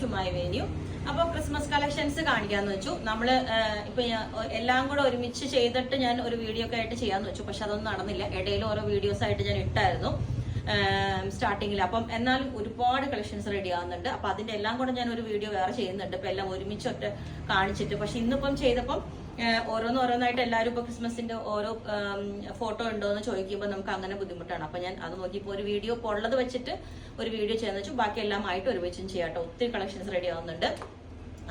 To my venue. അപ്പോൾ Christmas collections കാണിക്കാന്ന് വെച്ചു. നമ്മള് ഇപ്പൊ എല്ലാം കൂടെ ഒരുമിച്ച് ചെയ്തിട്ട് ഞാൻ ഒരു വീഡിയോ ഒക്കെ ആയിട്ട് ചെയ്യാന്ന് വെച്ചു. പക്ഷെ അതൊന്നും നടന്നില്ല. ഇടയിൽ ഓരോ വീഡിയോസ് ആയിട്ട് ഞാൻ ഇട്ടായിരുന്നു സ്റ്റാർട്ടിങ്ങിൽ. അപ്പം എന്നാലും ഒരുപാട് കളക്ഷൻസ് റെഡി ആവുന്നുണ്ട്. അപ്പൊ അതിന്റെ എല്ലാം കൂടെ ഞാൻ ഒരു വീഡിയോ വേറെ ചെയ്യുന്നുണ്ട്. ഇപ്പൊ എല്ലാം ഒരുമിച്ചൊക്കെ കാണിച്ചിട്ട്. പക്ഷെ ഇന്നിപ്പം ചെയ്തപ്പം ഓരോന്നായിട്ട് എല്ലാവരും ഇപ്പൊ ക്രിസ്മസിന്റെ ഓരോ ഫോട്ടോ ഉണ്ടോ എന്ന് ചോദിക്കുമ്പോൾ നമുക്ക് അങ്ങനെ ബുദ്ധിമുട്ടാണ്. അപ്പൊ ഞാൻ അത് നോക്കിയപ്പോൾ ഒരു വീഡിയോ ഉള്ളത് വെച്ചിട്ട് ഒരു വീഡിയോ ചെയ്യാന്ന് വെച്ചു. ബാക്കി എല്ലാം ആയിട്ട് ഒരുമിച്ചും ചെയ്യാട്ടോ. ഒത്തിരി കളക്ഷൻസ് റെഡി ആവുന്നുണ്ട്.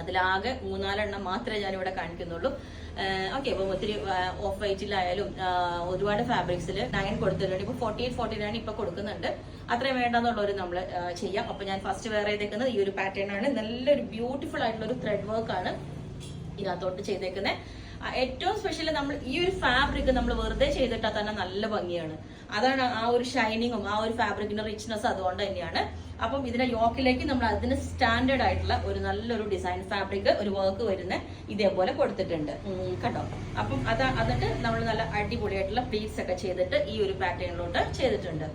അതിലാകെ 3-4 മാത്രമേ ഞാനിവിടെ കാണിക്കുന്നുള്ളൂ. ഓക്കെ, അപ്പൊ ഒത്തിരി ഓഫ് വൈറ്റിലായാലും ഒരുപാട് ഫാബ്രിക്സിൽ 9 കൊടുത്തിട്ടുണ്ട്. ഇപ്പൊ 48-49 ഇപ്പൊ കൊടുക്കുന്നുണ്ട്. അത്രയും വേണ്ടെന്നുള്ളവർ നമ്മൾ ചെയ്യാം. അപ്പൊ ഞാൻ ഫസ്റ്റ് വേറെ ചെയ്തേക്കുന്നത് ഈ ഒരു പാറ്റേൺ ആണ്. നല്ലൊരു ബ്യൂട്ടിഫുൾ ആയിട്ടുള്ള ഒരു ത്രെഡ് വർക്ക് ആണ് ഇതിനകത്തോട്ട് ചെയ്തേക്കുന്നത്. ഏറ്റവും സ്പെഷ്യൽ നമ്മൾ ഈ ഒരു ഫാബ്രിക് നമ്മൾ വെറുതെ ചെയ്തിട്ടാൽ തന്നെ നല്ല ഭംഗിയാണ്. അതാണ് ആ ഒരു ഷൈനിങ്ങും ആ ഒരു ഫാബ്രിക്കിന്റെ റിച്ച്നെസ് അതുകൊണ്ട് തന്നെയാണ്. അപ്പം ഇതിന്റെ യോക്കിലേക്ക് നമ്മൾ അതിന് സ്റ്റാൻഡേർഡ് ആയിട്ടുള്ള ഒരു നല്ലൊരു ഡിസൈൻ ഫാബ്രിക് ഒരു വർക്ക് വരുന്ന ഇതേപോലെ കൊടുത്തിട്ടുണ്ട് കേട്ടോ. അപ്പം എന്നിട്ട് നമ്മൾ നല്ല അടിപൊളിയായിട്ടുള്ള പ്ലീറ്റ്സ് ഒക്കെ ചെയ്തിട്ട് ഈ ഒരു പാറ്റേണിലോട്ട് ചെയ്തിട്ടുണ്ട്.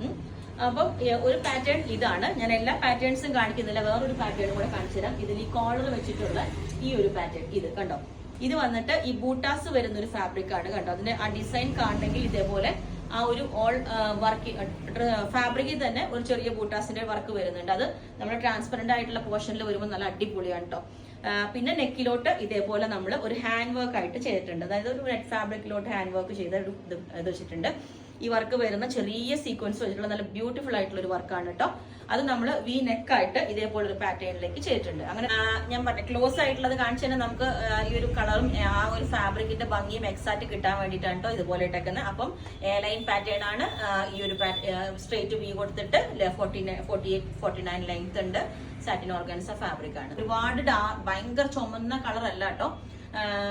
അപ്പം ഒരു പാറ്റേൺ ഇതാണ്. ഞാൻ എല്ലാ പാറ്റേൺസും കാണിക്കുന്നില്ല, വേറൊരു പാറ്റേൺ കൂടെ കാണിച്ചു തരാം. ഇതിൽ ഈ കോളർ വെച്ചിട്ടുള്ള ഈ ഒരു പാറ്റേൺ ഇത് കണ്ടോ. ഇത് വന്നിട്ട് ഈ ബൂട്ടാസ് വരുന്ന ഒരു ഫാബ്രിക് ആണ് കണ്ടോ. അതിന്റെ ആ ഡിസൈൻ കാണണമെങ്കിൽ ഇതേപോലെ ആ ഒരു ഓൾ വർക്ക് ഫാബ്രിക്കിൽ തന്നെ ഒരു ചെറിയ ബൂട്ടാസിന്റെ വർക്ക് വരുന്നുണ്ട്. അത് നമ്മുടെ ട്രാൻസ്പെറന്റ് ആയിട്ടുള്ള പോർഷനിൽ വരുമ്പോൾ നല്ല അടിപൊളിയാണ് കേട്ടോ. പിന്നെ നെക്കിലോട്ട് ഇതേപോലെ നമ്മൾ ഒരു ഹാൻഡ് വർക്ക് ആയിട്ട് ചെയ്തിട്ടുണ്ട്. അതായത് ഒരു നെറ്റ് ഫാബ്രിക്കിലോട്ട് ഹാൻഡ് വർക്ക് ചെയ്ത ഇത് വെച്ചിട്ടുണ്ട്. ഈ വർക്ക് വരുന്ന ചെറിയ സീക്വൻസ് വെച്ചിട്ടുള്ള നല്ല ബ്യൂട്ടിഫുൾ ആയിട്ടുള്ള ഒരു വർക്കാണ് കേട്ടോ. അത് നമ്മൾ വി നെക്കായിട്ട് ഇതേപോലെ ഒരു പാറ്റേണിലേക്ക് ചെയ്തിട്ടുണ്ട്. അങ്ങനെ ഞാൻ പറഞ്ഞ ക്ലോസ് ആയിട്ടുള്ളത് കാണിച്ചു തന്നെ നമുക്ക് ഈ ഒരു കളറും ആ ഒരു ഫാബ്രിക്കിന്റെ ഭംഗിയും എക്സാക്ട് കിട്ടാൻ വേണ്ടിയിട്ടാണ് കേട്ടോ ഇതുപോലെ ഇട്ടേക്കുന്നത്. അപ്പം എ ലൈൻ പാറ്റേൺ ആണ്. ഈ ഒരു സ്ട്രേറ്റ് വി കൊടുത്തിട്ട് 48-49 ലെങ്ത് ഉണ്ട്. സാറ്റിൻ ഓർഗൻസ ഫാബ്രിക് ആണ്. ഒരുപാട് ഭയങ്കര ചുമന്ന കളർ അല്ല കേട്ടോ.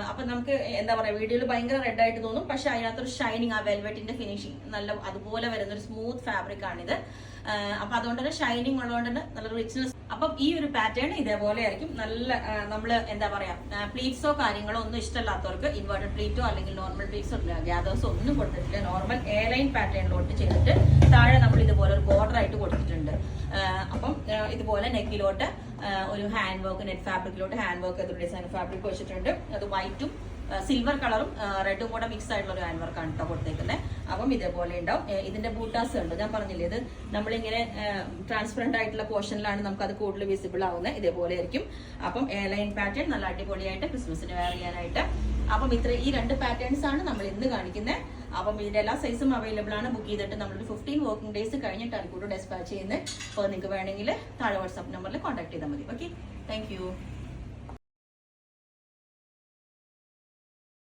അപ്പൊ നമുക്ക് എന്താ പറയാ, വീഡിയോയിൽ ഭയങ്കര റെഡ് ആയിട്ട് തോന്നും. പക്ഷെ അതിനകത്തൊരു ഷൈനിങ്, ആ വെൽവെറ്റിന്റെ ഫിനിഷിങ് നല്ല അതുപോലെ വരുന്ന ഒരു സ്മൂത്ത് ഫാബ്രിക് ആണിത്. അപ്പൊ അതുകൊണ്ട് തന്നെ ഷൈനിങ് ഉള്ളതുകൊണ്ട് തന്നെ നല്ല റിച്ച്നെസ്. അപ്പം ഈ ഒരു പാറ്റേൺ ഇതേപോലെ ആയിരിക്കും. നല്ല നമ്മള് എന്താ പറയാ, പ്ലീറ്റ്സോ കാര്യങ്ങളോ ഒന്നും ഇഷ്ടമല്ലാത്തവർക്ക് ഇൻവേർട്ടഡ് പ്ലീറ്റോ അല്ലെങ്കിൽ നോർമൽ പ്ലീറ്റ്സോ ഗ്യാദേഴ്സോ ഒന്നും കൊടുത്തിട്ടില്ല. നോർമൽ എ ലൈൻ പാറ്റേണിലോട്ട് ചെയ്തിട്ട് താഴെ നമ്മൾ ഇതുപോലെ ഒരു ബോർഡർ ആയിട്ട് കൊടുത്തിട്ടുണ്ട്. അപ്പം ഇതുപോലെ നെക്കിലോട്ട് ഒരു ഹാൻഡ് വർക്ക്, നെറ്റ് ഫാബ്രിക്കിലോട്ട് ഹാൻഡ് വർക്ക് ഒരു ഡിസൈൻ ഫാബ്രിക് വെച്ചിട്ടുണ്ട്. അത് വൈറ്റും സിൽവർ കളറും റെഡും കൂടെ മിക്സ് ആയിട്ടുള്ള ഒരു ഹാൻഡ് വർക്കാണ് കേട്ടോ കൊടുത്തേക്കുന്നത്. അപ്പം ഇതേപോലെ ഉണ്ടാവും. ഇതിന്റെ ബൂട്ടാസ് ഉണ്ട്, ഞാൻ പറഞ്ഞില്ലേ, ഇത് നമ്മളിങ്ങനെ ട്രാൻസ്പെറന്റ് ആയിട്ടുള്ള പോർഷനിലാണ് നമുക്ക് അത് കൂടുതൽ വിസിബിൾ ആവുന്നത്. ഇതേപോലെ ആയിരിക്കും. അപ്പം എ ലൈൻ പാറ്റേൺ നല്ല അടിപൊളിയായിട്ട് ക്രിസ്മസിന് വെയർ ചെയ്യാനായിട്ട്. അപ്പം ഈ 2 പാറ്റേൺസ് ആണ് നമ്മൾ ഇന്ന് കാണിക്കുന്നത്. അപ്പം ഇതിന്റെ എല്ലാ സൈസും അവൈലബിൾ ആണ്. ബുക്ക് ചെയ്തിട്ട് നമ്മളൊരു 15 വർക്കിംഗ് ഡേയ്സ് കഴിഞ്ഞിട്ടാണ് കൂടുതൽ ഡെസ്പാച്ച് ചെയ്യുന്നത്. അപ്പോൾ നിങ്ങൾക്ക് വേണമെങ്കിൽ താഴെ വാട്സാപ്പ് നമ്പറിൽ കോൺടാക്ട് ചെയ്താൽ മതി. Okay, thank you.